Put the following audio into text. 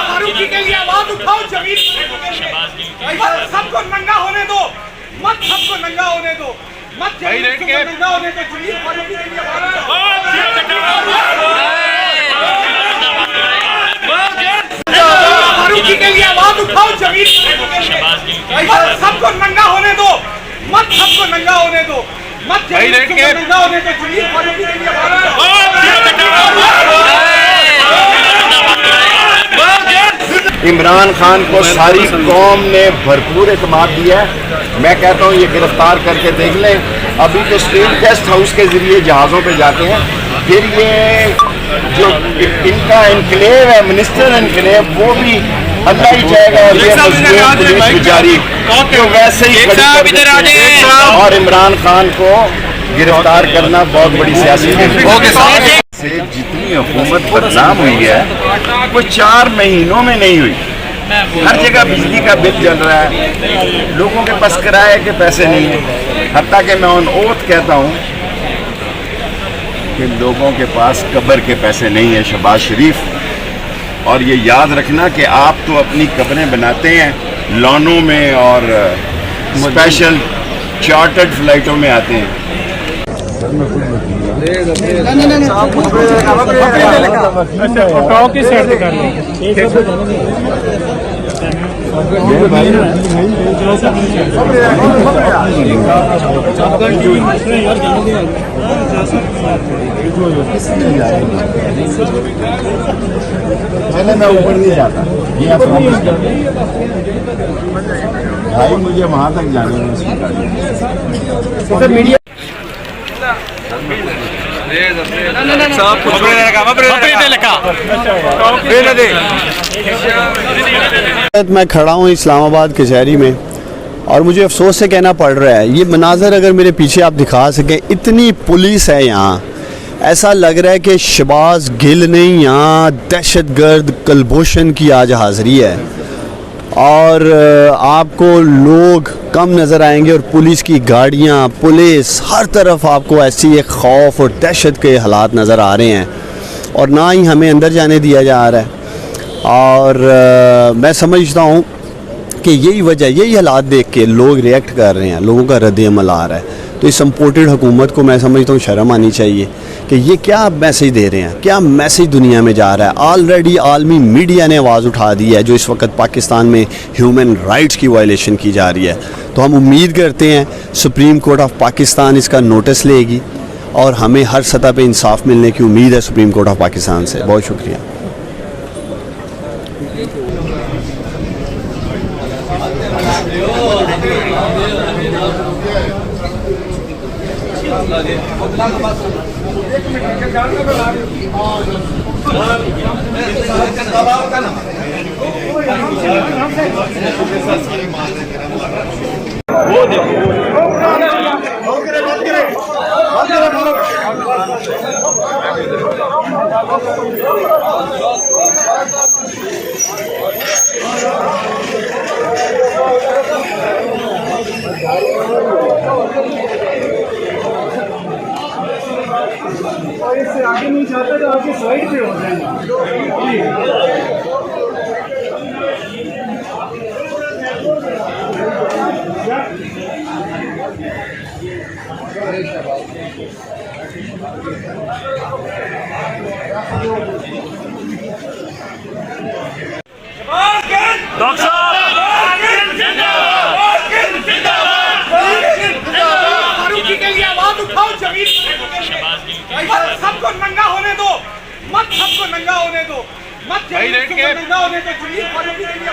फारूकी के लिए आवाज उठाओ, जमीन सबको नंगा होने दो, मत सबको नंगा होने दो, मत नंगा होने दो, जमीन फारूकी के लिए फारूकी के लिए आवाज उठाओ, जमीन सबको नंगा होने दो, मत सबको नंगा होने दो, मत नंगा होने दो, जमीन फारूकी के लिए इमरान खान को सारी कौम ने भरपूर एतमाद दिया है। मैं कहता हूँ ये गिरफ्तार करके देख लें। अभी तो स्टेट गेस्ट हाउस के ज़रिए जहाज़ों पे जाते हैं, फिर ये जो इनका इनकलेव है, मिनिस्टर इनकलेव, वो भी अल्लाह ही चाहेगा और ये पुलिस बेचारी तो वैसे ही और इमरान खान को गिरफ्तार करना बहुत बड़ी सियासी से जितनी हुकूमत बदनाम हुई है वो 4 महीनों में नहीं हुई। हर जगह बिजली का बिल चल रहा है, लोगों के पास किराए के पैसे नहीं है। हत्ता कि मैं ऑन ओथ कहता हूँ कि लोगों के पास कब्र के पैसे नहीं है। शहबाज शरीफ, और ये याद रखना कि आप तो अपनी कब्रें बनाते हैं लॉनों में और स्पेशल चार्टर्ड फ्लाइटों में आते हैं। पहले मैं ऊपर नहीं जाता, भाई मुझे वहां तक जाने में उसकी गाड़ी मैं खड़ा हूँ इस्लामाबाद कचहरी में और मुझे अफसोस से कहना पड़ रहा है, ये मनाजर अगर मेरे पीछे आप दिखा सकें, इतनी पुलिस है यहाँ। ऐसा लग रहा है कि शहबाज गिल नहीं, यहाँ दहशतगर्द कुलभूषण की आज हाज़िरी है और आपको लोग कम नज़र आएंगे और पुलिस की गाड़ियाँ, पुलिस हर तरफ आपको ऐसी एक खौफ और दहशत के हालात नज़र आ रहे हैं और ना ही हमें अंदर जाने दिया जा रहा है। और मैं समझता हूँ कि यही वजह, यही हालात देख के लोग रिएक्ट कर रहे हैं, लोगों का रद्द-ए-अमल आ रहा है। तो इस इम्पोर्टेड हुकूमत को मैं समझता हूँ शर्म आनी चाहिए कि ये क्या मैसेज दे रहे हैं, क्या मैसेज दुनिया में जा रहा है। ऑलरेडी आलमी मीडिया ने आवाज़ उठा दी है जो इस वक्त पाकिस्तान में ह्यूमन राइट्स की वायलेशन की जा रही है। तो हम उम्मीद करते हैं सुप्रीम कोर्ट ऑफ पाकिस्तान इसका नोटिस लेगी और हमें हर सतह पे इंसाफ मिलने की उम्मीद है सुप्रीम कोर्ट ऑफ पाकिस्तान से। बहुत शुक्रिया। और इससे आगे नहीं चाहता तो आगे साइड पे हो जाएंगे। फारूकी के लिए आवाज उठाओ, जमीन सबको नंगा होने दो, मत सबको नंगा होने दो, मत नंगा होने दो, जमीन फारूकी के लिए